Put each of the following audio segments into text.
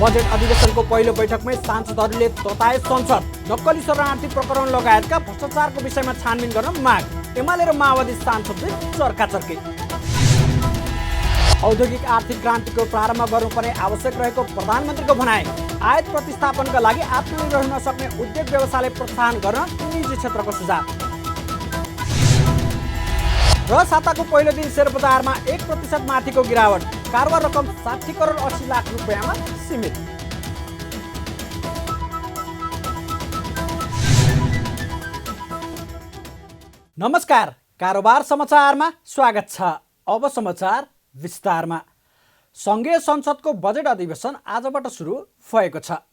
Budget अधिवेशनको पहिलो बैठकमै सांसदहरूले तताए संसद। नक्कली शरणार्थी प्रकरण लगायतका भ्रष्टाचारको विषयमा छानबिन गर्न माग। एमाले र माओवादी सांसदले चर्काचर्की। औद्योगिक आर्थिक क्रान्तिको प्रारम्भ गर्नुपर्ने आवश्यक रहेको प्रधानमन्त्रीको भनाइ। आयात प्रतिस्थापनका लागि आत्मनिर्भर हुन सक्ने उद्योग व्यवसायलाई प्रोत्साहन गर्न निजी क्षेत्रको सुझाव। र साताको पहिलो दिन शेयर बजारमा 1% माथिको गिरावट। कारोबार रकम 60 करोड 80 लाख रुपियाँमा सीमित। नमस्कार, कारोबार समाचारमा स्वागत छ। अब समाचार विस्तारमा। संघीय संसदको बजेट अधिवेशन आजबाट सुरु भएको छ।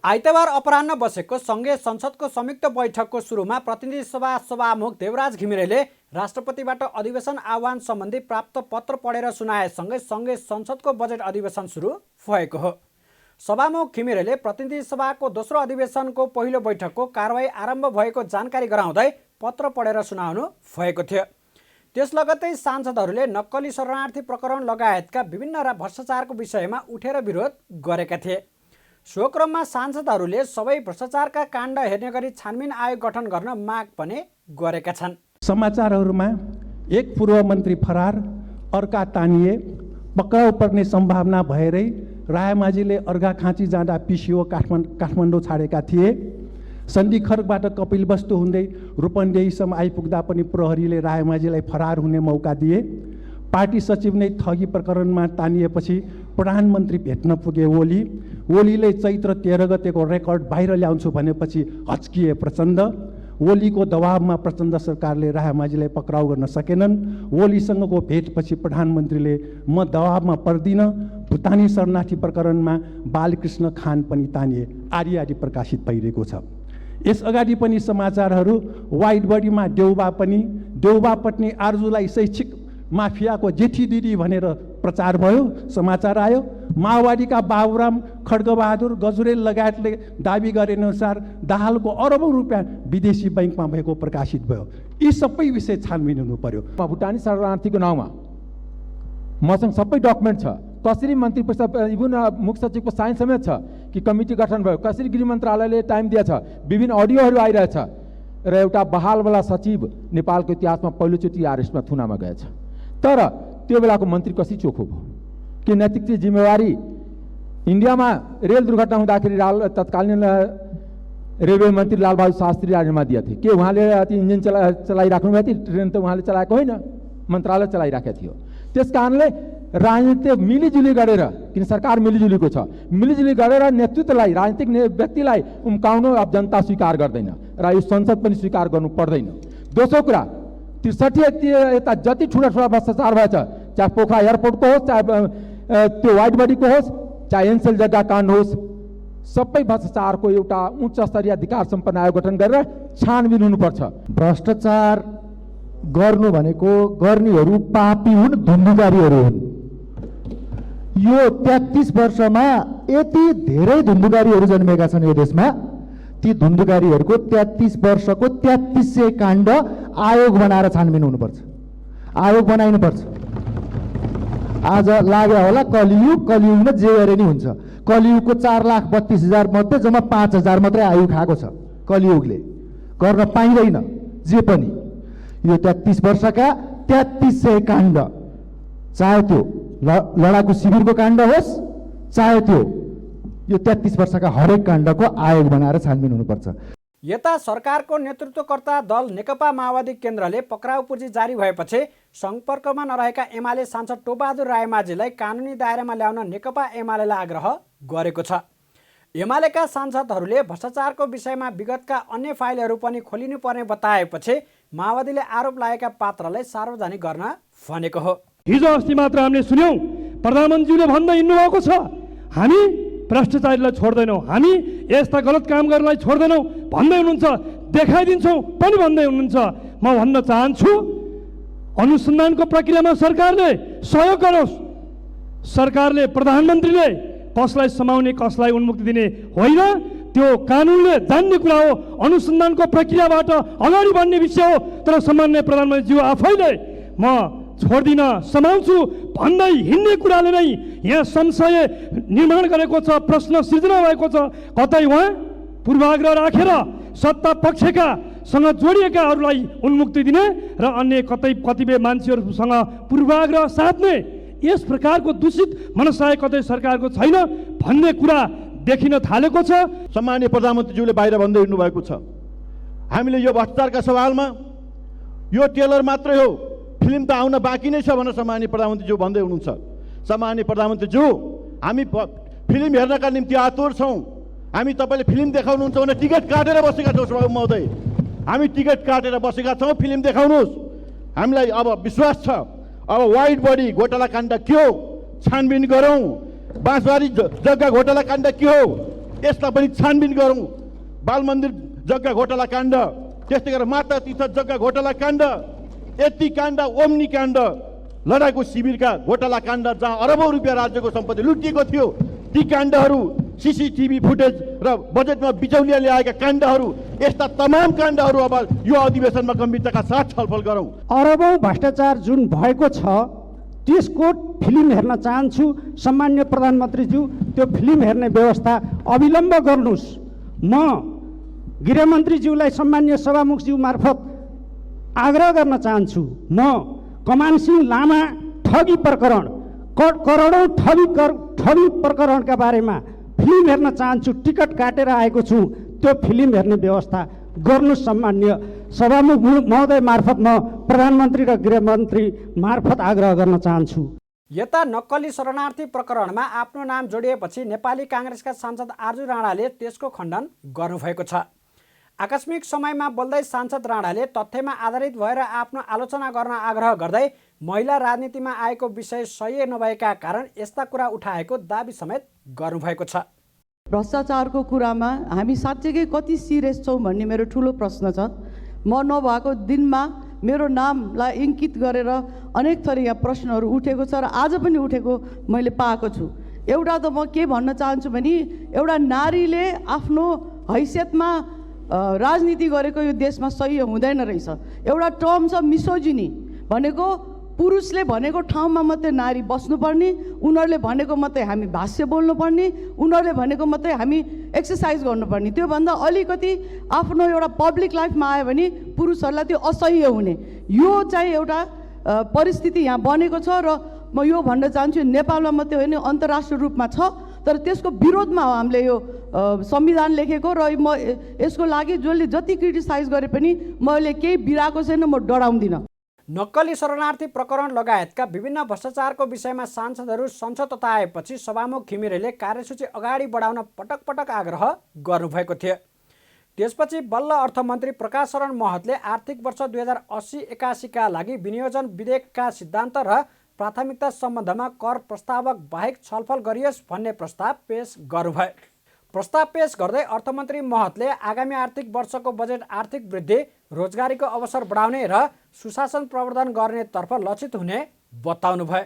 आइतबार अपराह्न बसेको संघीय संसदको संयुक्त बैठकको सुरुमा प्रतिनिधि सभा सभामुख देवराज घिमिरेले राष्ट्रपतिबाट अधिवेशन आह्वान सम्बन्धी प्राप्त पत्र पढेर सुनाएसँगै संघीय संसदको बजेट अधिवेशन सुरु भएको हो। सभामुख घिमिरेले प्रतिनिधि सभाको दोस्रो अधिवेशनको पहिलो बैठकको कारबाही आरम्भ भएको जानकारी गराउँदै पत्र पढेर सुनाउनु भएको थियो। त्यस लगत्तै सांसदहरूले नक्कली शरणार्थी प्रकरण लगायतका विभिन्न भ्रष्टाचारको विषयमा उठेर विरोध गरेका थिए। सो क्रममा सांसदहरूले सबै भ्रष्टाचारका काण्ड हेर्ने गरी छानबिन आयोग गठन गर्न माग पनि गरेका छन्। समाचारहरूमा एक पूर्व मन्त्री फरार, अर्का तानिए, पक्राउ पर्ने सम्भावना भएरै रायमाझीले अर्घाखाँची जाँदा पिसिओ काठमाडौँ छाडेका थिए। सन्धिखर्कबाट कपिलवस्तु हुँदै रूपन्देहीसम्म आइपुग्दा पनि प्रहरीले रायमाझीलाई फरार हुने मौका दिए। पार्टी सचिव नै ठगी प्रकरणमा तानिएपछि प्रधानमन्त्री भेट्न पुगे ओलीले चैत्र 13 गतेको रेकर्ड बाहिर ल्याउँछु भनेपछि हच्किए प्रचण्ड। ओलीको दबावमा प्रचण्ड सरकारले रायमाझीलाई पक्राउ गर्न सकेनन्। ओलीसँगको भेटपछि प्रधानमन्त्रीले म दबावमा पर्दिनँ। भुटानी शरणार्थी प्रकरणमा बालकृष्ण खान पनि तानिए। आदि प्रकाशित भइरहेको छ। यस अगाडि पनि समाचारहरू वाइट बडीमा देउबा पत्नी आर्जुलाई शैक्षिक माफियाको जेठी दिदी भनेर प्रचार भयो, समाचार आयो। माओवादीका बाबुराम खड्गबहादुर गजुरेल लगायतले दाबी गरे अनुसार दाहालको अरबौं रुपियाँ विदेशी बैंकमा भएको प्रकाशित भयो। यी सबै विषय छानबिन हुनु पर्यो। भुटानी शरणार्थीको नाउँमा मसँग सबै डकुमेन्ट छ। कसरी मन्त्री परिषद इभन मुख्य सचिवको साइन समेत छ कि कमिटी गठन भयो, कसरी गृह मन्त्रालयले टाइम दिएछ, विभिन्न अडियोहरू आइरहेछ। र एउटा बहालवाला सचिव नेपालको इतिहासमा पहिलोचोटि आरएसमा थुनामा गएछ। तर त्यो बेलाको मन्त्री कसरी चोखो भयो कि नैतिक जिम्मेवारी। इन्डियामा रेल दुर्घटना हुँदाखेरि तत्कालीन रेलवे मन्त्री लालबहादुर शास्त्री राजीनामा दिए थिए। के उहाँले इन्जिन चलाइराख्नु भएको थियो? ट्रेन त उहाँले चलाएको होइन, मन्त्रालय चलाइराखेको थियो। त्यस कारणले राजनीति मिलिजुली गरेर, किन सरकार मिलिजुलीको छ, मिलिजुली गरेर नेतृत्वलाई, राजनीतिक व्यक्तिलाई उम्काउनु अब जनता स्वीकार गर्दैन र यो संसद पनि स्वीकार गर्नु पर्दैन। दोस्रो कुरा, 63 यता जति ठुला भ्रष्टाचार भएछ, चाहे पोखरा एयरपोर्टको होस्, चाहे त्यो वाइट बडीको होस्, चाहे एनसेल जग्गा काण्ड होस्, सबै भ्रष्टाचारको एउटा उच्च स्तरीय अधिकार सम्पन्न आयोग गठन गरेर छानबिन हुनुपर्छ। भ्रष्टाचार गर्नु भनेको गर्नेहरू पापी हुन्, धुन्धुकारीहरू हुन्। यो 33 वर्षमा यति धेरै धुन्धुकारीहरू जन्मेका छन् यो देशमा। ती धुन्धुकारीहरूको 33 वर्षको 3300 काण्ड आयोग बनाएर छानबिन हुनुपर्छ, आयोग बनाइनुपर्छ। आज लाग्यो होला कलियुगमा जे गरे नि हुन्छ। कलियुगको 4,32,000 मध्ये जम्मा 5,000 मात्रै आयु खाएको छ। कलियुगले गर्न पाइँदैन जे पनि। यो 33 वर्षका 3300 काण्ड, चाहे त्यो लडाकु शिविरको काण्ड होस्, चाहे त्यो यो 33 वर्षका हरेक काण्डको आयोग बनाएर छानबिन हुनुपर्छ। यता सरकारको नेतृत्वकर्ता दल नेकपा माओवादी केन्द्रले पक्राउ पुँजी जारी भएपछि सम्पर्कमा नरहेका एमाले सांसद टोपबहादुर रायमाझीलाई कानुनी दायरामा ल्याउन नेकपा एमालेलाई आग्रह गरेको छ। एमालेका सांसदहरूले भ्रष्टाचारको विषयमा विगतका अन्य फाइलहरू पनि खोलिनुपर्ने बताएपछि माओवादीले आरोप लागेका पात्रलाई सार्वजनिक गर्न भनेको हो। हिजो अस्ति मात्र हामीले सुन्यौं प्रधानमन्त्रीले भन्दै हिँड्नुभएको छ, हामी भ्रष्टाचारीलाई छोड्दैनौँ, हामी यस्ता गलत काम गर्नलाई छोड्दैनौँ भन्दै हुनुहुन्छ, देखाइदिन्छौँ पनि भन्दै हुनुहुन्छ। म भन्न चाहन्छु, अनुसन्धानको प्रक्रियामा सरकारले सहयोग गरोस्। सरकारले, प्रधानमन्त्रीले कसलाई समाउने, कसलाई उन्मुक्ति दिने होइन, त्यो कानुनले जान्ने कुरा हो। अनुसन्धानको प्रक्रियाबाट अगाडि बढ्ने विषय हो। तर सामान्य प्रधानमन्त्रीज्यू आफैले म छोड्दिन, समाउँछु भन्दै हिँड्ने कुराले नै यहाँ संशय निर्माण गरेको छ, प्रश्न सिर्जना भएको छ। कतै उहाँ पूर्वाग्रह राखेर सत्ता पक्षका सँग जोडिएकाहरूलाई उन्मुक्ति दिने र अन्य कतिपय मान्छेहरूसँग पूर्वाग्रह साध्ने, यस प्रकारको दूषित मनसाय कतै सरकारको छैन भन्ने कुरा देखिन थालेको छ। सम्माननीय प्रधानमन्त्रीज्यूले बाहिर भन्दै हिँड्नु भएको छ, हामीले यो भ्रष्टाचारका सवालमा यो टेलर मात्रै हो, फिल्म त आउन बाँकी नै छ भनेर सम्माननीय प्रधानमन्त्रीज्यू भन्दै हुनुहुन्छ। सम्माननीय प्रधानमन्त्रीज्यू, हामी फिल्म हेर्नका निम्ति आतुर छौँ। हामी तपाईँले फिल्म देखाउनुहुन्छ भने टिकट काटेर बसेका छौँ सभामुख महोदय, हामी टिकट काटेर बसेका छौँ, फिल्म देखाउनुहोस्। हामीलाई अब विश्वास छ, अब वाइड बडी घोटाला काण्ड के हो छानबिन गरौँ, बाँसबारी जग्गा घोटाला काण्ड के हो यसलाई पनि छानबिन गरौँ, बाल मन्दिर जग्गा घोटाला काण्ड, त्यस्तै गरेर माता तीर्थ जग्गा घोटाला काण्ड, यति काण्ड, ओम्नी काण्ड, लडाकु शिविरका घोटाला काण्ड जहाँ अरबौँ रुपियाँ राज्यको सम्पत्ति लुटिएको थियो, ती काण्डहरू, सीसीटीभी फुटेज र बजेटमा बिचौलिया ल्याएका काण्डहरू, यस्ता तमाम काण्डहरू अब यो अधिवेशनमा गम्भीरताका साथ छलफल गरौँ। अरबौँ भ्रष्टाचार जुन भएको छ त्यसको फिल्म हेर्न चाहन्छु। सम्मान्य प्रधानमन्त्रीज्यू, त्यो फिल्म हेर्ने व्यवस्था अविलम्ब गर्नुहोस्। म गृहमन्त्रीज्यूलाई सम्मान्य सभामुखज्यू मार्फत आग्रह गर्न चाहन्छु, म कमान सिंह लामा ठगी प्रकरण, करोडौँ ठगी प्रकरणका बारेमा फिल्म हेर्न चाहन्छु। टिकट काटेर आएको छु, त्यो फिल्म हेर्ने व्यवस्था गर्नुहोस्। सम्मान्य सभामुख महोदय मार्फत म प्रधानमन्त्री र गृहमन्त्री मार्फत आग्रह गर्न चाहन्छु। यता नक्कली शरणार्थी प्रकरणमा आफ्नो नाम जोडिएपछि नेपाली काङ्ग्रेसका सांसद आर्जु राणाले त्यसको खण्डन गर्नुभएको छ। आकस्मिक समयमा बोल्दै सांसद राणाले तथ्यमा आधारित भएर आफ्नो आलोचना गर्न आग्रह गर्दै महिला राजनीतिमा आएको विषय सही नभएका कारण यस्ता कुरा उठाएको दाबी समेत गर्नुभएको छ। भ्रष्टाचारको कुरामा हामी साँच्चैकै कति सिरियस छौँ भन्ने मेरो ठुलो प्रश्न छ। म नभएको दिनमा मेरो नामलाई इङ्कित गरेर अनेक थरी यहाँ प्रश्नहरू उठेको छ र आज पनि उठेको मैले पाएको छु। एउटा त म के भन्न चाहन्छु भने एउटा नारीले आफ्नो हैसियतमा राजनीति गरेको यो देशमा सही हुँदैन रहेछ। एउटा टर्म छ मिसोजिनी, भनेको पुरुषले भनेको ठाउँमा मात्रै नारी बस्नुपर्ने, उनीहरूले भनेको मात्रै हामी भाष्य बोल्नुपर्ने, उनीहरूले भनेको मात्रै हामी एक्सर्साइज गर्नुपर्ने। त्योभन्दा अलिकति आफ्नो एउटा पब्लिक लाइफमा आयो भने पुरुषहरूलाई त्यो असह्य हुने, यो चाहिँ एउटा परिस्थिति यहाँ बनेको छ। र म यो भन्न चाहन्छु, नेपालमा मात्रै होइन अन्तर्राष्ट्रिय रूपमा छ, तर त्यसको विरोधमा हो हामीले यो संविधान लेखेको। र म यसको लागि जसले जति क्रिटिसाइज गरे पनि मैले केही बिराएको छैन, म डराउँदिनँ। नक्कली शरणार्थी प्रकरण लगायतका विभिन्न भ्रष्टाचारको विषयमा सांसदहरू सन्चो तताएपछि सभामुख घिमिरेले कार्यसूची अगाडि बढाउन पटक पटक आग्रह गर्नुभएको थियो। त्यसपछि बल्ल अर्थमन्त्री प्रकाश शरण महतले आर्थिक वर्ष 2080-81 का लागि विनियोजन विधेयकका सिद्धान्त र प्राथमिकता सम्बन्धमा कर प्रस्तावक बाहेक छलफल गरियोस् भन्ने प्रस्ताव पेश गर्नुभयो। प्रस्ताव पेश गर्दै अर्थमन्त्री महतले आगामी आर्थिक वर्षको बजेट आर्थिक वृद्धि, रोजगारीको अवसर बढाउने र सुशासन प्रवर्धन गर्नेतर्फ लक्षित हुने बताउनुभयो।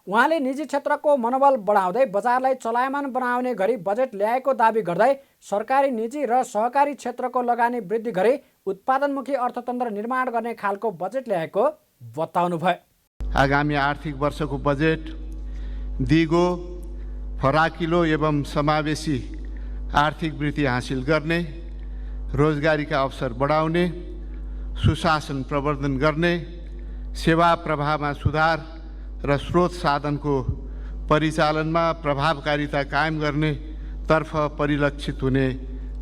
उहाँले निजी क्षेत्रको मनोबल बढाउँदै बजारलाई चलायमान बनाउने गरी बजेट ल्याएको दाबी गर्दै सरकारी, निजी र सहकारी क्षेत्रको लगानी वृद्धि गरी उत्पादनमुखी अर्थतन्त्र निर्माण गर्ने खालको बजेट ल्याएको बताउनुभयो। आगामी आर्थिक वर्षको बजेट दिगो, फराकिलो एवं समावेशी आर्थिक वृद्धि हासिल गर्ने, रोजगारीका अवसर बढाउने, सुशासन प्रवर्धन गर्ने, सेवा प्रवाहमा सुधार र स्रोत साधनको परिचालनमा प्रभावकारिता कायम गर्ने तर्फ परिलक्षित हुने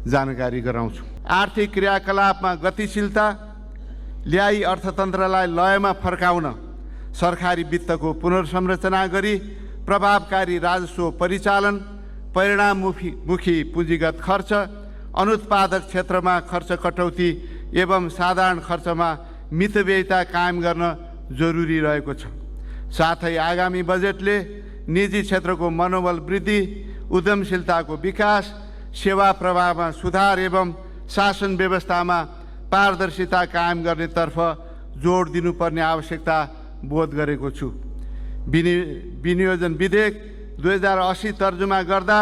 जानकारी गराउँछु। आर्थिक क्रियाकलापमा गतिशीलता ल्याई अर्थतन्त्रलाई लयमा फर्काउन सरकारी वित्तको पुनर्संरचना गरी प्रभावकारी राजस्व परिचालन, परिणाममुखी पुँजीगत खर्च, अनुत्पादक क्षेत्रमा खर्च कटौती एवं साधारण खर्चमा मितव्ययिता कायम गर्न जरुरी रहेको छ। साथै आगामी बजेटले निजी क्षेत्रको मनोबल वृद्धि, उद्यमशीलताको विकास, सेवा प्रवाहमा सुधार एवं शासन व्यवस्थामा पारदर्शिता कायम गर्नेतर्फ जोड दिनुपर्ने आवश्यकता बोध गरेको छु। विनियोजन विधेयक 2080 तर्जुमा गर्दा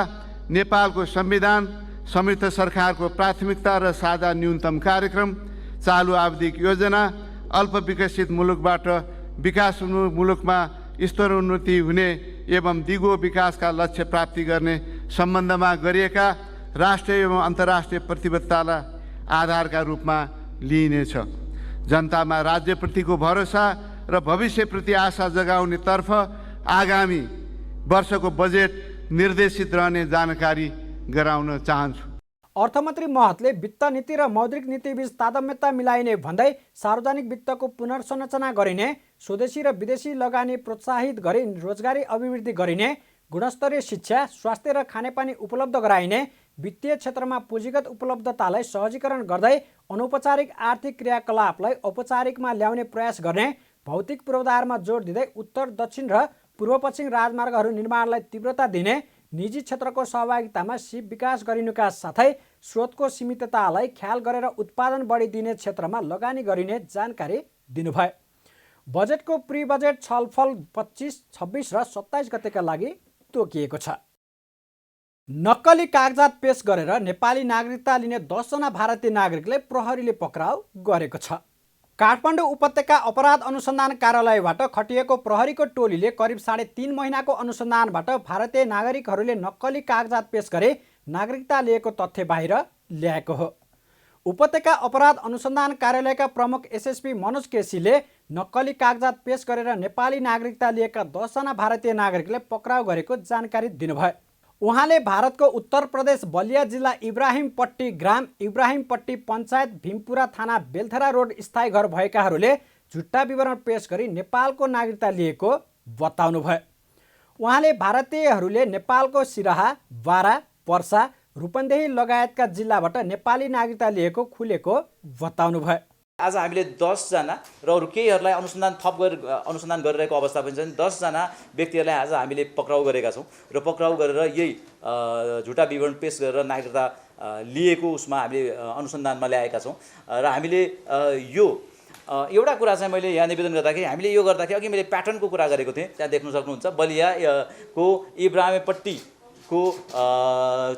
नेपालको संविधान, संयुक्त सरकारको प्राथमिकता र साझा न्यूनतम कार्यक्रम, चालु आवधिक योजना, अल्प विकसित मुलुकबाट विकासोन्मुख मुलुकमा स्तरोन्नति हुने एवं दिगो विकासका लक्ष्य प्राप्ति गर्ने सम्बन्धमा गरिएका राष्ट्रिय एवं अन्तर्राष्ट्रिय प्रतिबद्धतालाई आधारका रूपमा लिइनेछ। जनतामा राज्यप्रतिको भरोसा र भविष्यप्रति आशा जगाउनेतर्फ आगामी वर्षको बजेट निर्देशित रहने जानकारी गराउन चाहन्छु। अर्थमन्त्री महतले वित्त नीति र मौद्रिक नीतिबीच तारतम्यता मिलाइने भन्दै सार्वजनिक वित्तको पुनर्संरचना गरिने, स्वदेशी र विदेशी लगानी प्रोत्साहित गरी रोजगारी अभिवृद्धि गरिने, गुणस्तरीय शिक्षा, स्वास्थ्य र खानेपानी उपलब्ध गराइने, वित्तीय क्षेत्रमा पुँजीगत उपलब्धतालाई सहजीकरण गर्दै अनौपचारिक आर्थिक क्रियाकलापलाई औपचारिकमा ल्याउने प्रयास गर्ने, भौतिक पूर्वाधारमा जोड दिँदै उत्तर दक्षिण र पूर्व पश्चिम राजमार्गहरू निर्माणलाई तीव्रता दिने, निजी क्षेत्रको सहभागितामा सिप विकास गरिनुका साथै स्रोतको सीमिततालाई ख्याल गरेर उत्पादन बढिदिने क्षेत्रमा लगानी गरिने जानकारी दिनुभयो। बजेटको प्री बजेट छलफल 25, 26 र 27 गतेका लागि तोकिएको छ। नक्कली कागजात पेश गरेर नेपाली नागरिकता लिने 10 जना भारतीय नागरिकले प्रहरीले पक्राउ गरेको छ। काठमाडौँ उपत्यका अपराध अनुसन्धान कार्यालयबाट खटिएको प्रहरीको टोलीले करिब 3.5 महिनाको अनुसन्धानबाट भारतीय नागरिकहरूले नक्कली कागजात पेश गरे नागरिकता लिएको तथ्य बाहिर ल्याएको हो। उपत्यका अपराध अनुसन्धान कार्यालयका प्रमुख एसएसपी मनोज केसीले नक्कली कागजात पेश गरेर नेपाली नागरिकता लिएका 10 जना भारतीय नागरिकले पक्राउ गरेको जानकारी दिनुभयो। उहाँले भारतको उत्तर प्रदेश बलिया जिल्ला इब्राहिमपट्टी ग्राम, इब्राहिमपट्टी पञ्चायत, भीमपुरा थाना, बेलथरा रोड स्थायी घर भएकाहरूले झुट्टा विवरण पेश गरी नेपालको नागरिकता लिएको बताउनुभयो। उहाँले भारतीयहरूले नेपालको सिराहा, बारा, पर्सा, रूपन्देही लगायतका जिल्लाबाट नेपाली नागरिकता लिएको खुलेको बताउनुभयो। आज हामीले 10 जना र अरू केहीहरूलाई अनुसन्धान गरिरहेको अवस्था पनि छ। 10 जना व्यक्तिहरूलाई आज हामीले पक्राउ गरेका छौँ र पक्राउ गरेर यही झुटा विवरण पेश गरेर नागरिकता लिएको उसमा हामीले अनुसन्धानमा ल्याएका छौँ। र हामीले यो एउटा कुरा चाहिँ मैले यहाँ निवेदन गर्दाखेरि हामीले यो गर्दाखेरि अघि मैले प्याटर्नको कुरा गरेको थिएँ, त्यहाँ देख्न सक्नुहुन्छ बलियाको इब्राहिमपट्टीको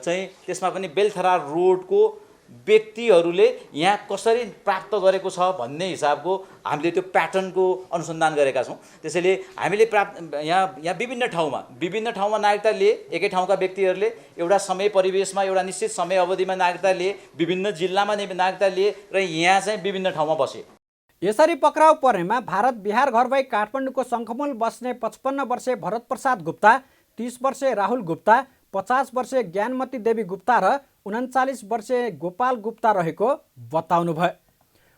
चाहिँ त्यसमा पनि बेलथरा रोडको व्यक्तिहरूले यहाँ कसरी प्राप्त गरेको छ भन्ने हिसाबको हामीले त्यो प्याटर्नको अनुसन्धान गरेका छौँ। त्यसैले हामीले यहाँ विभिन्न ठाउँमा नागरिकता लिए, एकै ठाउँका व्यक्तिहरूले एउटा समय परिवेशमा एउटा निश्चित समय अवधिमा नागरिकता लिए, विभिन्न जिल्लामा नागरिकता लिए र यहाँ चाहिँ विभिन्न ठाउँमा बसे। यसरी पक्राउ पर्नेमा भारत बिहार घर भई काठमाडौँको शङ्खमूल बस्ने 55 वर्षीय भरत प्रसाद गुप्ता, 30 वर्षीय राहुल गुप्ता, 50 वर्षीय ज्ञानमती देवी गुप्ता र 39 वर्षीय गोपाल गुप्ता रहेको बताउनुभयो।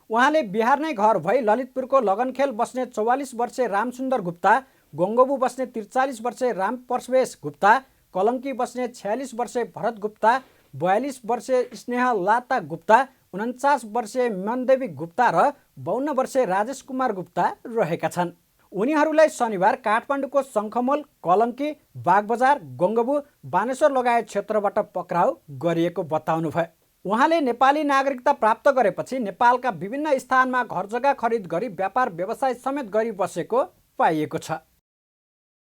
उहाँले बिहार नै घर भई ललितपुरको लगनखेल बस्ने 44 वर्षीय रामसुन्दर गुप्ता, गङ्गबु बस्ने 43 वर्षीय राम परवेश गुप्ता, कलङ्की बस्ने 46 वर्षीय भरत गुप्ता, 42 वर्षीय स्नेह लाता गुप्ता, 49 वर्षीय मनदेवी गुप्ता र 52 वर्षीय राजेश कुमार गुप्ता रहेका छन्। उनीहरूलाई शनिबार काठमाडौँको शङ्खमूल, कलङ्की, बागबजार, गङ्गबु, बानेश्वर लगायत क्षेत्रबाट पक्राउ गरिएको बताउनुभयो। उहाँले नेपाली नागरिकता प्राप्त गरेपछि नेपालका विभिन्न स्थानमा घर जग्गा खरिद गरी व्यापार व्यवसाय समेत गरी बसेको पाइएको छ।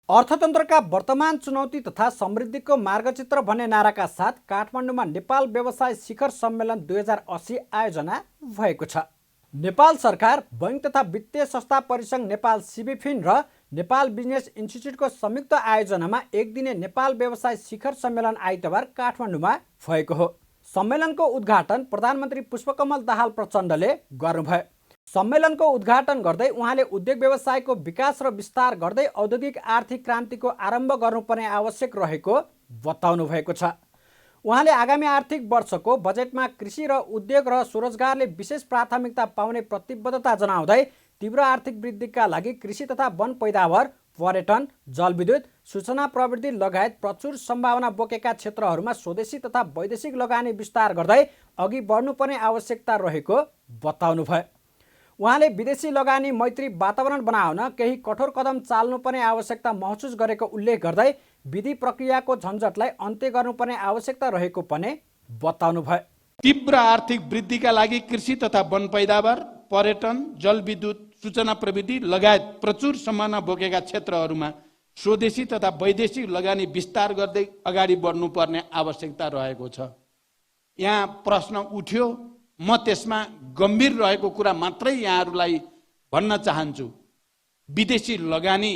अर्थतन्त्रका वर्तमान चुनौती तथा समृद्धिको मार्गचित्र भन्ने नाराका साथ काठमाडौँमा नेपाल व्यवसाय शिखर सम्मेलन 2080 आयोजना भएको छ। नेपाल सरकार, बैंक तथा वित्तीय संस्था परिसङ्घ नेपाल सिबिफिन र नेपाल बिजनेस इन्स्टिच्युटको संयुक्त आयोजनामा एक दिने नेपाल व्यवसाय शिखर सम्मेलन आइतबार काठमाडौँमा भएको हो। सम्मेलनको उद्घाटन प्रधानमन्त्री पुष्पकमल दाहाल प्रचण्डले गर्नुभयो। सम्मेलनको उद्घाटन गर्दै उहाँले उद्योग व्यवसायको विकास र विस्तार गर्दै औद्योगिक आर्थिक क्रान्तिको आरम्भ गर्नुपर्ने आवश्यक रहेको बताउनु भएको छ। उहाँले आगामी आर्थिक वर्षको बजेटमा कृषि र उद्योग र स्वरोजगारले विशेष प्राथमिकता पाउने प्रतिबद्धता जनाउँदै तीव्र आर्थिक वृद्धिका लागि कृषि तथा वन पैदावार, पर्यटन, जलविद्युत, सूचना प्रविधि लगायत प्रचुर सम्भावना बोकेका क्षेत्रहरूमा स्वदेशी तथा वैदेशिक लगानी विस्तार गर्दै अघि बढ्नुपर्ने आवश्यकता रहेको बताउनुभयो। उहाँले विदेशी लगानी मैत्री वातावरण बनाउन केही कठोर कदम चाल्नुपर्ने आवश्यकता महसुस गरेको उल्लेख गर्दै विधि प्रक्रियाको झन्झटलाई अन्त्य गर्नुपर्ने आवश्यकता रहेको पनि बताउनुभयो। तीव्र आर्थिक वृद्धिका लागि कृषि तथा वन पैदावार, पर्यटन, जलविद्युत, सूचना प्रविधि लगायत प्रचुर सम्भावना बोकेका क्षेत्रहरूमा स्वदेशी तथा वैदेशिक लगानी विस्तार गर्दै अगाडि बढ्नुपर्ने आवश्यकता रहेको छ। यहाँ प्रश्न उठ्यो, म त्यसमा गम्भीर रहेको कुरा मात्रै यहाँहरूलाई भन्न चाहन्छु। विदेशी लगानी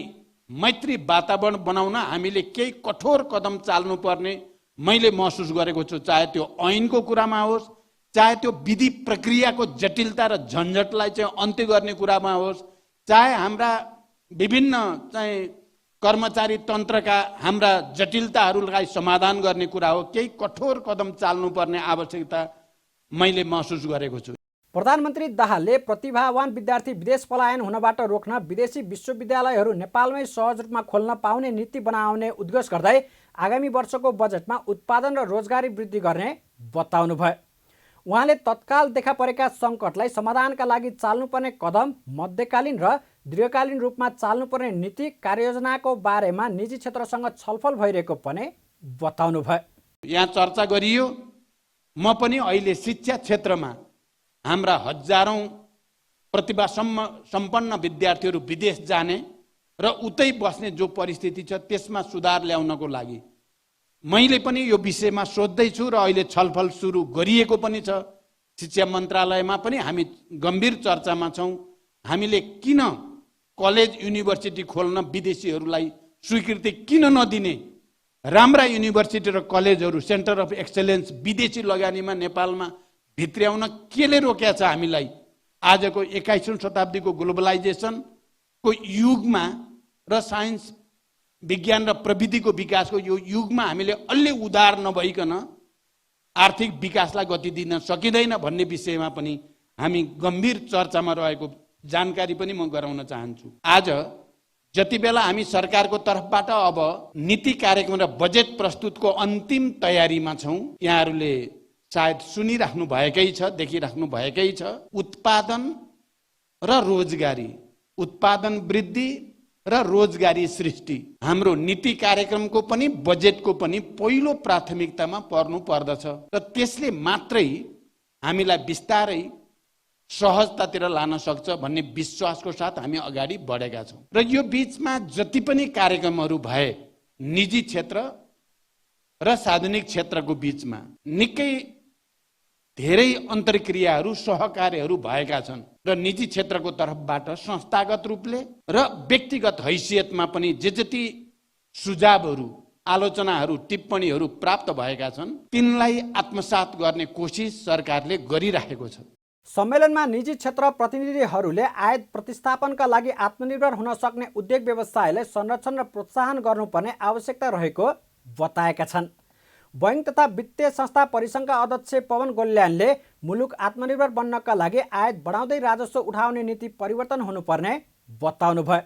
मैत्री वातावरण बनाउन हामीले केही कठोर कदम चाल्नुपर्ने मैले महसुस गरेको छु। चाहे त्यो ऐनको कुरामा होस्, चाहे त्यो विधि प्रक्रियाको जटिलता र झन्झटलाई चाहिँ अन्त्य गर्ने कुरामा होस्, चाहे हाम्रा विभिन्न चाहिँ कर्मचारी तन्त्रका हाम्रा जटिलताहरूलाई समाधान गर्ने कुरा हो, केही कठोर कदम चाल्नुपर्ने आवश्यकता मैले महसुस गरेको छु। प्रधानमन्त्री दाहालले प्रतिभावान विद्यार्थी विदेश पलायन हुनबाट रोक्न विदेशी विश्वविद्यालयहरू नेपालमै सहज रूपमा खोल्न पाउने नीति बनाउने उद्घोष गर्दै आगामी वर्षको बजेटमा उत्पादन र रोजगारी वृद्धि गर्ने बताउनुभयो। उहाँले तत्काल देखा परेका सङ्कटलाई समाधानका लागि चाल्नुपर्ने कदम, मध्यकालीन र दीर्घकालीन रूपमा चाल्नुपर्ने नीति कार्ययोजनाको बारेमा निजी क्षेत्रसँग छलफल भइरहेको पनि बताउनुभयो। यहाँ चर्चा गरियो, म पनि अहिले शिक्षा क्षेत्रमा हाम्रा हजारौं प्रतिभा सम्पन्न विद्यार्थीहरू विदेश जाने र उतै बस्ने जो परिस्थिति छ त्यसमा सुधार ल्याउनको लागि मैले पनि यो विषयमा सोध्दैछु र अहिले छलफल सुरु गरिएको पनि छ। शिक्षा मन्त्रालयमा पनि हामी गम्भीर चर्चामा छौँ। हामीले किन कलेज युनिभर्सिटी खोल्न विदेशीहरूलाई स्वीकृति किन नदिने, राम्रा युनिभर्सिटी र कलेजहरू सेन्टर अफ एक्सलेन्स विदेशी लगानीमा नेपालमा भित्र्याउन केले रोकेको छ हामीलाई? आजको 21औं शताब्दीको ग्लोबलाइजेसनको युगमा र साइन्स विज्ञान र प्रविधिको विकासको यो युगमा हामीले अलि उदार नभइकन आर्थिक विकासलाई गति दिन सकिँदैन भन्ने विषयमा पनि हामी गम्भीर चर्चामा रहेको जानकारी पनि म गराउन चाहन्छु। आज जति बेला हामी सरकारको तर्फबाट अब नीति कार्यक्रम र बजेट प्रस्तुतको अन्तिम तयारीमा छौँ, यहाँहरूले सायद सुनिराख्नु भएकै छ, देखिराख्नु भएकै छ। उत्पादन र रोजगारी, उत्पादन वृद्धि र रोजगारी सृष्टि हाम्रो नीति कार्यक्रमको पनि बजेटको पनि पहिलो प्राथमिकतामा पर्नु पर्दछ र त्यसले मात्रै हामीलाई बिस्तारै सहजतातिर लान सक्छ भन्ने विश्वासको साथ हामी अगाडि बढेका छौँ। र यो बीचमा जति पनि कार्यक्रमहरू भए निजी क्षेत्र र सार्वजनिक क्षेत्रको बीचमा निकै धेरै अन्तर्क्रियाहरू सहकार्यहरू भएका छन् र निजी क्षेत्रको तर्फबाट संस्थागत रूपले र व्यक्तिगत हैसियतमा पनि जे जति सुझावहरू, आलोचनाहरू, टिप्पणीहरू प्राप्त भएका छन् तिनलाई आत्मसात गर्ने कोसिस सरकारले गरिराखेको छ। सम्मेलनमा निजी क्षेत्र प्रतिनिधिहरूले आयात प्रतिस्थापनका लागि आत्मनिर्भर हुन सक्ने उद्योग व्यवसायलाई संरक्षण र प्रोत्साहन गर्नुपर्ने आवश्यकता रहेको बताएका छन्। बैंक तथा वित्तीय संस्था परिसङ्घका अध्यक्ष पवन गोल्यानले मुलुक आत्मनिर्भर बन्नका लागि आयात बढाउँदै राजस्व उठाउने नीति परिवर्तन हुनुपर्ने बताउनुभयो।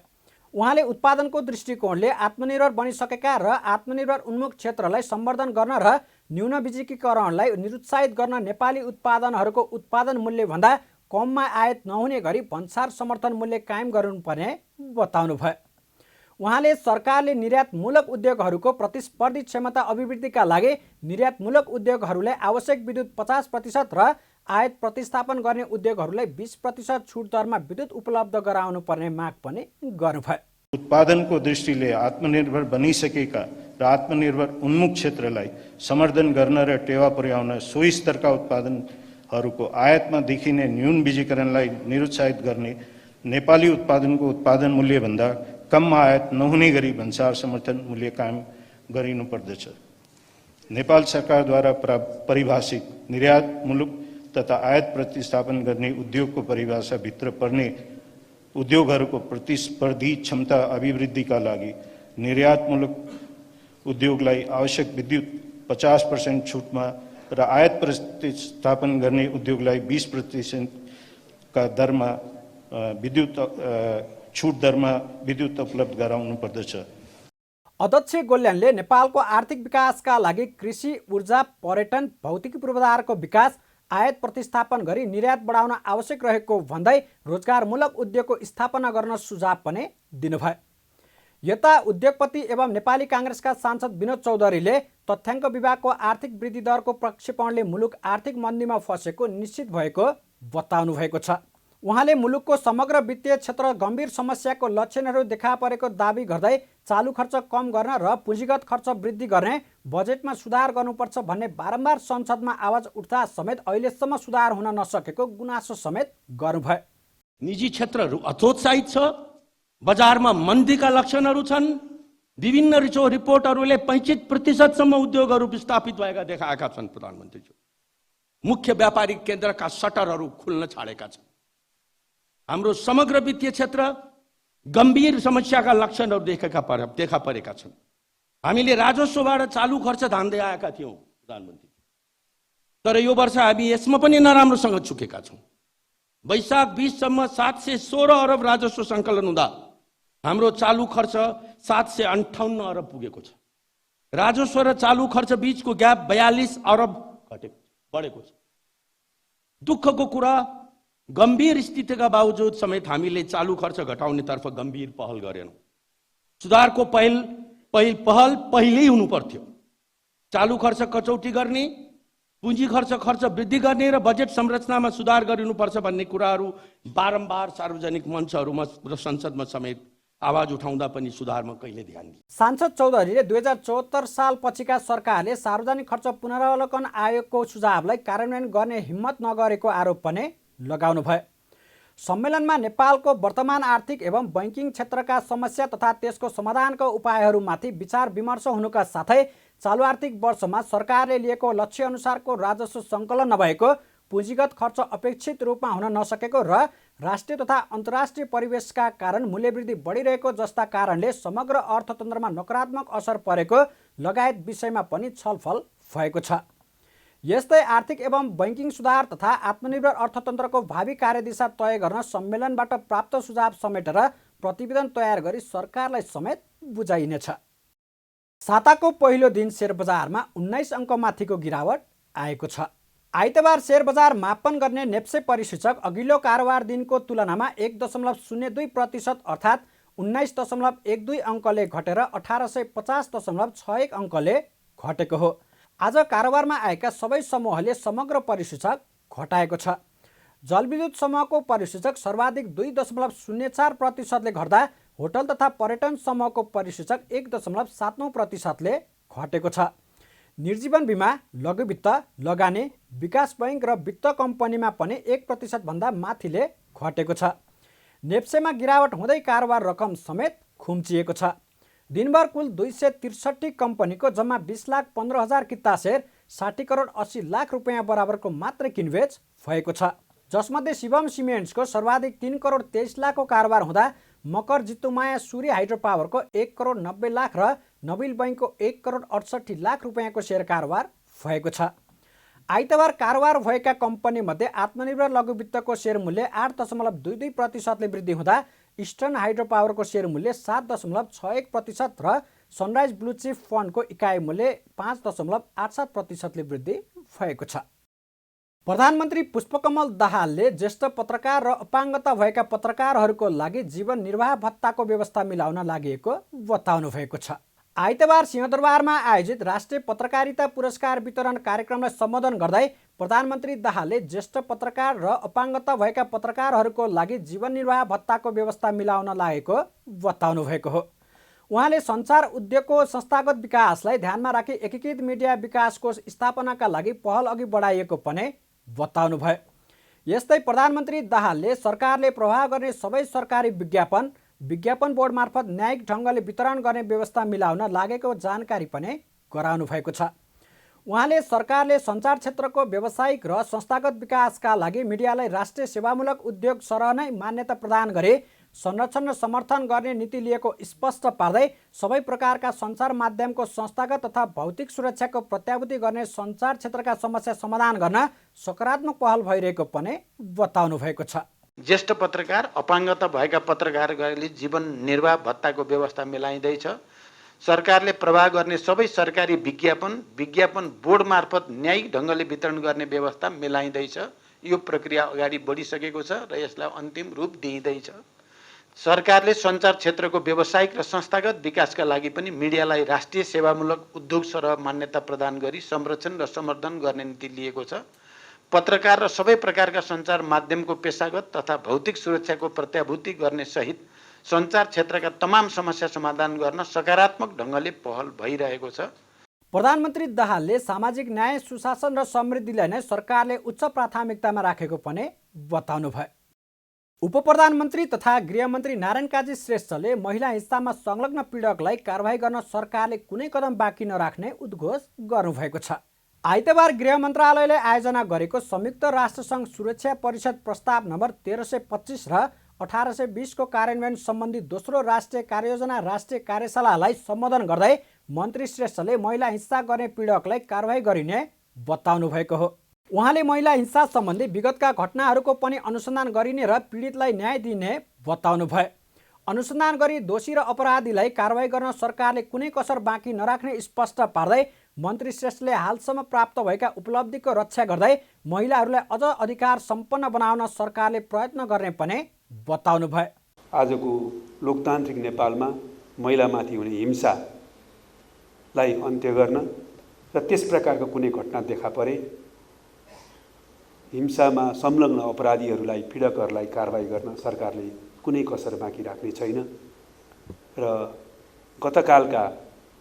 उहाँले उत्पादनको दृष्टिकोणले आत्मनिर्भर बनिसकेका र आत्मनिर्भर उन्मुख क्षेत्रलाई सम्वर्धन गर्न र न्यून बिजिकीकरणलाई निरुत्साहित गर्न नेपाली उत्पादनहरूको उत्पादन मूल्यभन्दा कममा आयात नहुने गरी भन्सार समर्थन मूल्य कायम गर्नुपर्ने बताउनुभयो। उहाँले सरकारले निर्यातमूलक उद्योगहरूको प्रतिस्पर्धी क्षमता अभिवृद्धिका लागि निर्यातमूलक उद्योगहरूलाई आवश्यक विद्युत 50% र आयात प्रतिस्थापन गर्ने उद्योगहरूलाई 20% छुट दरमा विद्युत उपलब्ध गराउनुपर्ने माग पनि गर्नुभयो। उत्पादनको दृष्टिले आत्मनिर्भर बनिसकेका र आत्मनिर्भर उन्मुख क्षेत्रलाई समर्थन गर्न र टेवा पुर्याउन सोही स्तरका उत्पादनहरूको आयातमा देखिने न्यून बिजीकरणलाई निरुत्साहित गर्ने, नेपाली उत्पादनको उत्पादन मूल्यभन्दा कम आयात नहुने गरी भन्सार समर्थन मूल्य कायम गरिनुपर्दछ। नेपाल सरकारद्वारा परिभाषित निर्यातमूलक तथा आयात प्रतिस्थापन गर्ने उद्योगको परिभाषाभित्र पर्ने उद्योगहरूको प्रतिस्पर्धी क्षमता अभिवृद्धिका लागि निर्यातमूलक उद्योगलाई आवश्यक विद्युत 50% छुटमा र आयात प्रतिस्थापन गर्ने उद्योगलाई 20% का दरमा विद्युत छुट दरमा विद्युत उपलब्ध गराउनु पर्दछ। अध्यक्ष गोल्यानले नेपालको आर्थिक विकासका लागि कृषि, ऊर्जा, पर्यटन, भौतिक पूर्वाधारको विकास, आयात प्रतिस्थापन गरी निर्यात बढाउन आवश्यक रहेको भन्दै रोजगारमूलक उद्योगको स्थापना गर्न सुझाव पनि दिनुभयो। यता उद्योगपति एवं नेपाली काङ्ग्रेसका सांसद विनोद चौधरीले तथ्याङ्क विभागको आर्थिक वृद्धि दरको प्रक्षेपणले मुलुक आर्थिक मन्दीमा फसेको निश्चित भएको बताउनु भएको छ। उहाँले मुलुकको समग्र वित्तीय क्षेत्र गम्भीर समस्याको लक्षणहरू देखा परेको दावी गर्दै चालु खर्च कम गर्न र पुँजीगत खर्च वृद्धि गर्ने, बजेटमा सुधार गर्नुपर्छ भन्ने बारम्बार संसदमा आवाज उठ्दा समेत अहिलेसम्म सुधार हुन नसकेको गुनासो समेत गर्नुभयो। निजी क्षेत्रहरू अथोत्साहित छ बजारमा मन्दीका लक्षणहरू छन्। विभिन्न रिपोर्टहरूले 25% उद्योगहरू विस्थापित भएका देखाएका छन्। प्रधानमन्त्रीज्यू, मुख्य व्यापारिक केन्द्रका सटरहरू खुल्न छाडेका छन्। हाम्रो समग्र वित्तीय क्षेत्र गम्भीर समस्याका लक्षणहरू देखा परेका छन्। हामीले राजस्वबाट चालु खर्च धान्दै आएका थियौँ प्रधानमन्त्री, तर यो वर्ष हामी यसमा पनि नराम्रोसँग चुकेका छौँ। वैशाख 20 सम्म 716 अरब राजस्व सङ्कलन हुँदा हाम्रो चालु खर्च 758 अरब पुगेको छ। राजस्व र चालु खर्च बीचको ग्याप 42 अरब बढेको छ। दुःखको कुरा, गम्भीर स्थितिका बावजुद समेत हामीले चालु खर्च घटाउनेतर्फ गम्भीर पहल गरेनौँ। सुधारको पहल पहिल्यै हुनु पर्थ्यो। चालु खर्च कटौती गर्ने, पुँजी खर्च वृद्धि गर्ने र बजेट संरचनामा सुधार गरिनुपर्छ भन्ने कुराहरू बारम्बार सार्वजनिक मञ्चहरूमा र संसदमा समेत आवाज उठाउँदा पनि सुधारमा कहिले ध्यान दिए। सांसद चौधरीले 2074 साल पछिका सरकारले सार्वजनिक खर्च पुनरावलोकन आयोगको सुझावलाई कार्यान्वयन गर्ने हिम्मत नगरेको आरोप पनि लगाउनुभयो। सम्मेलनमा नेपालको वर्तमान आर्थिक एवं बैंकिङ क्षेत्रका समस्या तथा त्यसको समाधानका उपायहरूमाथि विचार विमर्श हुनुका साथै चालु आर्थिक वर्षमा सरकारले लिएको लक्ष्य अनुसारको राजस्व सङ्कलन नभएको, पुँजीगत खर्च अपेक्षित रूपमा हुन नसकेको र राष्ट्रिय तथा अन्तर्राष्ट्रिय परिवेशका कारण मूल्यवृद्धि बढिरहेको जस्ता कारणले समग्र अर्थतन्त्रमा नकारात्मक असर परेको लगायत विषयमा पनि छलफल भएको छ। यस्तै आर्थिक एवं बैंकिङ सुधार तथा आत्मनिर्भर अर्थतन्त्रको भावी कार्यदिशा तय गर्न सम्मेलनबाट प्राप्त सुझाव समेटेर प्रतिवेदन तयार गरी सरकारलाई समेत बुझाइनेछ। साताको पहिलो दिन शेयर बजारमा 19 अङ्कमाथिको गिरावट आएको छ। आइतबार शेयर बजार मापन गर्ने नेप्से परिसूचक अघिल्लो कारोबार दिनको तुलनामा 1.02% अर्थात् 19.12 अङ्कले घटेर 1850.61 अङ्कले घटेको हो। आज कारोबारमा आएका सबै समूहले समग्र परिसूचक घटाएको छ। जलविद्युत समूहको परिसूचक सर्वाधिक 2.04%ले घट्दा होटल तथा पर्यटन समूहको परिसूचक 1.79%ले घटेको छ। निर्जीवन बीमा, लघुवित्त, लगानी, विकास बैंक र वित्त कम्पनीमा पनि 1% भन्दा माथिले घटेको छ। नेप्सेमा गिरावट हुँदै कारोबार रकम समेत खुम्चिएको छ। दिनभर कुल 263 कम्पनीको जम्मा 20,15,000 किता शेयर 60 करोड 80 लाख रुपियाँ बराबरको मात्र किनबेच भएको छ। जसमध्ये शिवम सिमेन्ट्सको सर्वाधिक 3 करोड 23 लाखको कारोबार हुँदा मकर जितुमाया सूर्य हाइड्रो पावरको 1 करोड 90 लाख र नबिल बैंकको 1 करोड 68 लाख रुपियाँको शेयर कारोबार भएको छ। आइतबार कारोबार भएका कम्पनीमध्ये आत्मनिर्भर लघुवित्तको शेयर मूल्य 8.22%ले वृद्धि हुँदा इस्टर्न हाइड्रो पावरको शेयर मूल्य 7.61% र सनराइज ब्लू चिप फन्डको इकाइ मूल्य 5.87%ले वृद्धि भएको छ। प्रधानमन्त्री पुष्पकमल दाहालले ज्येष्ठ पत्रकार र अपाङ्गता भएका पत्रकारहरूको लागि जीवन निर्वाह भत्ताको व्यवस्था मिलाउन लागि बताउनु भएको छ। आइतबार सिंहदरबारमा आयोजित राष्ट्रिय पत्रकारिता पुरस्कार वितरण कार्यक्रमलाई सम्बोधन गर्दै प्रधानमन्त्री दाहालले ज्येष्ठ पत्रकार र अपाङ्गता भएका पत्रकारहरूको लागि जीवन निर्वाह भत्ताको व्यवस्था मिलाउन लागेको बताउनु भएको हो। उहाँले सञ्चार उद्योगको संस्थागत विकासलाई ध्यानमा राखी एकीकृत मिडिया विकास कोष स्थापनाका लागि पहल अघि बढाइएको पनि बताउनु भयो। यस्तै प्रधानमन्त्री दाहालले सरकारले प्रवाह गर्ने सबै सरकारी विज्ञापन बोर्ड मार्फत न्यायिक ढङ्गले वितरण गर्ने व्यवस्था मिलाउन लागेको जानकारी पनि गराउनु भएको छ। उहाँले सरकारले सञ्चार क्षेत्रको व्यावसायिक र संस्थागत विकासका लागि मिडियालाई राष्ट्रिय सेवामूलक उद्योग सरह नै मान्यता प्रदान गरी संरक्षण र समर्थन गर्ने नीति लिएको स्पष्ट पार्दै सबै प्रकारका सञ्चार माध्यमको संस्थागत तथा भौतिक सुरक्षाको प्रत्याभूति गर्ने सञ्चार क्षेत्रका समस्या समाधान गर्न सकारात्मक पहल भइरहेको पनि बताउनु भएको छ। ज्येष्ठ पत्रकार, अपाङ्गता भएका पत्रकारहरूले जीवन निर्वाह भत्ताको व्यवस्था मिलाइँदैछ। सरकारले प्रवाह गर्ने सबै सरकारी विज्ञापन बोर्ड मार्फत न्यायिक ढङ्गले वितरण गर्ने व्यवस्था मिलाइँदैछ। यो प्रक्रिया अगाडि बढिसकेको छ र यसलाई अन्तिम रूप दिइँदैछ। सरकारले सञ्चार क्षेत्रको व्यावसायिक र संस्थागत विकासका लागि पनि मिडियालाई राष्ट्रिय सेवामूलक उद्योग सरह मान्यता प्रदान गरी संरक्षण र समर्थन गर्ने नीति लिएको छ। पत्रकार र सबै प्रकारका सञ्चार माध्यमको पेशागत तथा भौतिक सुरक्षाको प्रत्याभूति गर्ने सहित सञ्चार क्षेत्रका तमाम समस्या समाधान गर्न सकारात्मक ढङ्गले पहल भइरहेको छ। प्रधानमन्त्री दाहालले सामाजिक न्याय, सुशासन र समृद्धिलाई नै सरकारले उच्च प्राथमिकतामा राखेको पनि बताउनु भयो। उपप्रधानमन्त्री तथा गृहमन्त्री नारायण काजी श्रेष्ठले महिला हिंसामा संलग्न पीडकलाई कारबाही गर्न सरकारले कुनै कदम बाँकी नराख्ने उद्घोष गर्नुभएको छ। आइतबार गृह मन्त्रालयले आयोजना गरेको संयुक्त राष्ट्रसङ्घ सुरक्षा परिषद प्रस्ताव नम्बर 1325 र 1820 को कार्यान्वयन सम्बन्धी दोस्रो राष्ट्रिय कार्ययोजना राष्ट्रिय कार्यशालालाई सम्बोधन गर्दै मन्त्री श्रेष्ठले महिला हिंसा गर्ने पीडकलाई कारबाही गरिने बताउनु भएको हो। उहाँले महिला हिंसा सम्बन्धी विगतका घटनाहरूको पनि अनुसन्धान गरिने र पीडितलाई न्याय दिने बताउनु भयो। अनुसन्धान गरी दोषी र अपराधीलाई कारबाही गर्न सरकारले कुनै कसर बाँकी नराख्ने स्पष्ट पार्दै मन्त्री श्रेष्ठले हालसम्म प्राप्त भएका उपलब्धिको रक्षा गर्दै महिलाहरूलाई अझ अधिकार सम्पन्न बनाउन सरकारले प्रयत्न गर्ने पनि बताउनु भयो। आजको लोकतान्त्रिक नेपालमा महिलामाथि हुने हिंसालाई अन्त्य गर्न र त्यस प्रकारको कुनै घटना देखा परे हिंसामा संलग्न अपराधीहरूलाई पीडकहरूलाई कारबाही गर्न सरकारले कुनै कसर बाँकी राख्ने छैन र गतकालका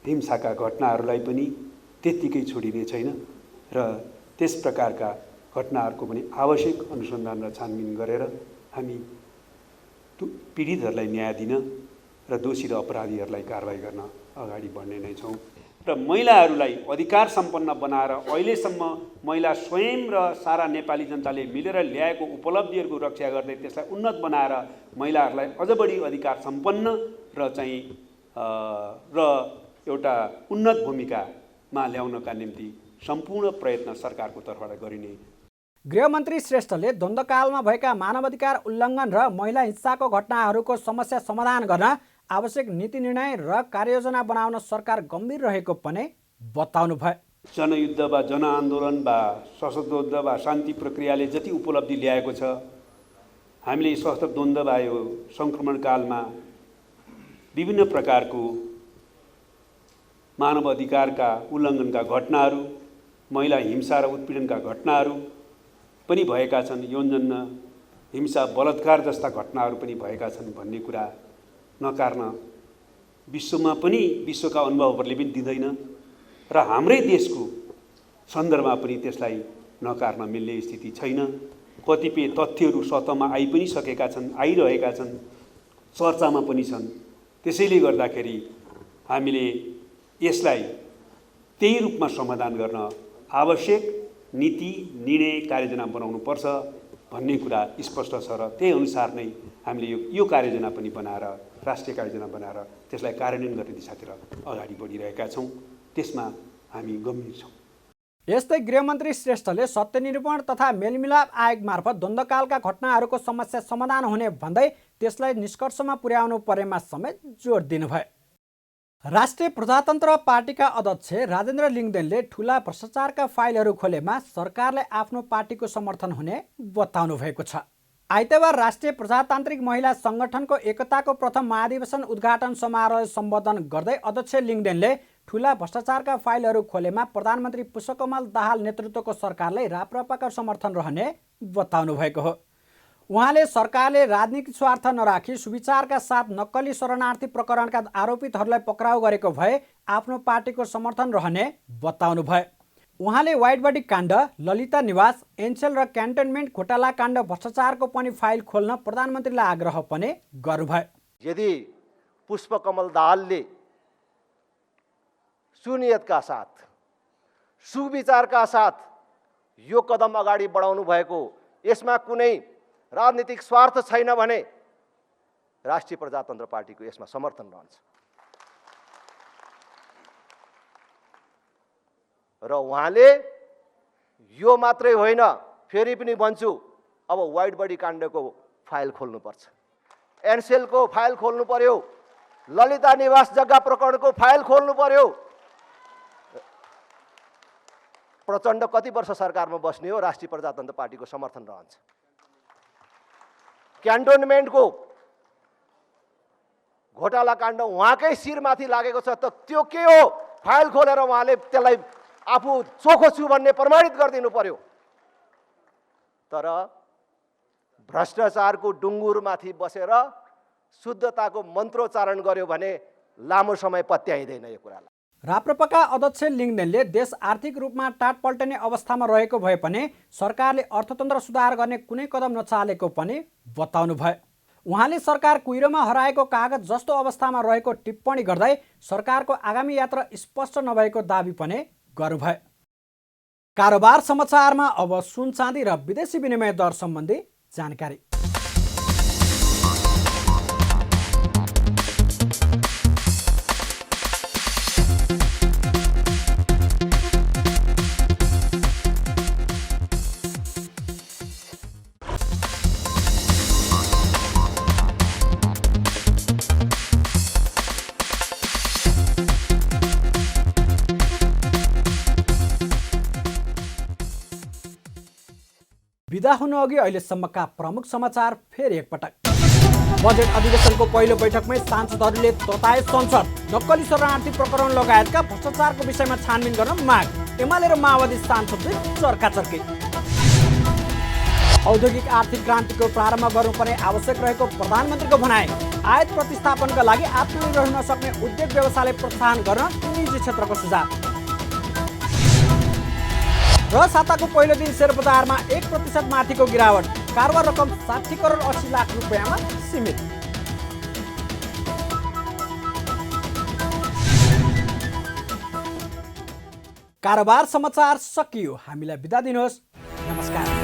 हिंसाका घटनाहरूलाई पनि त्यत्तिकै छोडिने छैन र त्यस प्रकारका घटनाहरूको पनि आवश्यक अनुसन्धान र छानबिन गरेर हामी पीडितहरूलाई न्याय दिन र दोषी र अपराधीहरूलाई कारबाही गर्न अगाडि बढ्ने नै छौँ र महिलाहरूलाई अधिकार सम्पन्न बनाएर अहिलेसम्म महिला स्वयं र सारा नेपाली जनताले मिलेर ल्याएको उपलब्धिहरूको रक्षा गर्दै त्यसलाई उन्नत बनाएर महिलाहरूलाई अझ बढी अधिकार सम्पन्न र चाहिँ र एउटा उन्नत भूमिकामा ल्याउनका निम्ति सम्पूर्ण प्रयत्न सरकारको तर्फबाट गरिने। गृहमन्त्री श्रेष्ठले द्वन्द्वकालमा भएका मानवाधिकार उल्लङ्घन र महिला हिंसाको घटनाहरूको समस्या समाधान गर्न आवश्यक नीति निर्णय र कार्ययोजना बनाउन सरकार गम्भीर रहेको पनि बताउनु भयो। जनयुद्ध वा जनआन्दोलन वा सशस्त्र द्वन्द्व वा शान्ति प्रक्रियाले जति उपलब्धि ल्याएको छ हामीले सशस्त्र द्वन्द्व वा यो सङ्क्रमणकालमा विभिन्न प्रकारको मानव अधिकारका उल्लङ्घनका घटनाहरू महिला हिंसा र उत्पीडनका घटनाहरू पनि भएका छन्। यौन हिंसा बलात्कार जस्ता घटनाहरू पनि भएका छन् भन्ने कुरा नकार्न विश्वमा पनि विश्वका अनुभवहरूले पनि दिँदैन र हाम्रै देशको सन्दर्भमा पनि त्यसलाई नकार्न मिल्ने स्थिति छैन। कतिपय तथ्यहरू सतहमा आइ पनि सकेका छन्, आइरहेका छन्, चर्चामा पनि छन्। त्यसैले गर्दाखेरि हामीले यसलाई त्यही रूपमा समाधान गर्न आवश्यक नीति निर्णय कार्ययोजना बनाउनुपर्छ भन्ने कुरा स्पष्ट छ र त्यही अनुसार नै हामीले यो कार्ययोजना पनि बनाएर राष्ट्रिय कार्ययोजना बनाएर त्यसलाई कार्यान्वयन गर्ने दिशातिर अगाडि बढिरहेका छौँ। त्यसमा हामी गम्भीर छौँ। यस्तै गृहमन्त्री श्रेष्ठले सत्यनिरूपण तथा मेलमिलाप आयोग मार्फत द्वन्द्वकालका घटनाहरूको समस्या समाधान हुने भन्दै त्यसलाई निष्कर्षमा पुर्याउनु परेमा समेत जोड दिनुभयो। राष्ट्रिय प्रजातन्त्र पार्टीका अध्यक्ष राजेन्द्र लिङदेनले ठूला भ्रष्टाचारका फाइलहरू खोलेमा सरकारले आफ्नो पार्टीको समर्थन हुने बताउनु भएको छ। आइतबार राष्ट्रिय प्रजातान्त्रिक महिला सङ्गठनको एकताको प्रथम महाधिवेशन उद्घाटन समारोह सम्बोधन गर्दै अध्यक्ष लिङदेनले ठूला भ्रष्टाचारका फाइलहरू खोलेमा प्रधानमन्त्री पुष्पकमल दाहाल नेतृत्वको सरकारले राप्रपाका समर्थन रहने बताउनु भएको हो। उहाँले सरकारले राजनीतिक स्वार्थ नराखी सुविचारका साथ नक्कली शरणार्थी प्रकरणका आरोपितहरूलाई पक्राउ गरेको भए आफ्नो पार्टीको समर्थन रहने बताउनु भयो। उहाँले वाइट बडी काण्ड, ललिता निवास, एनसेल र क्यान्टनमेन्ट घोटाला काण्ड भ्रष्टाचारको पनि फाइल खोल्न प्रधानमन्त्रीलाई आग्रह पनि गर्नुभयो। यदि पुष्पकमल दाहालले सुनियतका साथ सुविचारका साथ यो कदम अगाडि बढाउनु भएको, यसमा कुनै राजनीतिक स्वार्थ छैन भने राष्ट्रिय प्रजातन्त्र पार्टीको यसमा समर्थन रहन्छ र उहाँले यो मात्रै होइन, फेरि पनि भन्छु, अब वाइट बडी काण्डको फाइल खोल्नुपर्छ, एनसेलको फाइल खोल्नु पर्यो, ललिता निवास जग्गा प्रकरणको फाइल खोल्नु पर्यो। प्रचण्ड कति वर्ष सरकारमा बस्ने हो, राष्ट्रिय प्रजातन्त्र पार्टीको समर्थन रहन्छ। क्यान्टोनमेन्टको घोटाला काण्ड उहाँकै शिरमाथि लागेको छ, त त्यो के हो? फाइल खोलेर उहाँले त्यसलाई आफू चोखो छु भन्ने प्रमाणित गरिदिनु पर्यो। तर भ्रष्टाचारको डुङ्गुरमाथि बसेर शुद्धताको मन्त्रोच्चारण गर्यो भने लामो समय पत्याइँदैन यो कुरालाई। राप्रपाका अध्यक्ष लिङ्गदेनले देश आर्थिक रूपमा टाट पल्टने अवस्थामा रहेको भए पनि सरकारले अर्थतन्त्र सुधार गर्ने कुनै कदम नचालेको पनि बताउनुभयो। उहाँले सरकार कुहिरोमा हराएको कागज जस्तो अवस्थामा रहेको टिप्पणी गर्दै सरकारको आगामी यात्रा स्पष्ट नभएको दाबी पनि गर्नुभयो। कारोबार समाचारमा अब सुन चाँदी र विदेशी विनिमय दर सम्बन्धी जानकारी। बिदा हुनुअघि अहिलेसम्मका प्रमुख समाचार फेरि एकपटक। बजेट अधिवेशनको पहिलो बैठकमै सांसदहरूले तताए संसद, नक्कली शरणार्थी प्रकरण लगायतका भ्रष्टाचारको विषयमा छानबिन गर्न माग। एमाले र माओवादी सांसदले चर्काचर्की। औद्योगिक आर्थिक क्रान्तिको प्रारम्भ गर्नुपर्ने आवश्यक रहेको प्रधानमन्त्रीको भनाइ। आयात प्रतिस्थापनका लागि आत्मनिर्भर हुन सक्ने उद्योग व्यवसायलाई प्रोत्साहन गर्न निजी क्षेत्रको सुझाव। र साताको पहिलो दिन शेयर बजारमा 1% माथिको गिरावट। कारोबार रकम 60 करोड 80 लाख रुपियाँमा सीमित। कारोबार समाचार सकियो। हामीलाई बिदा दिनुहोस्। नमस्कार।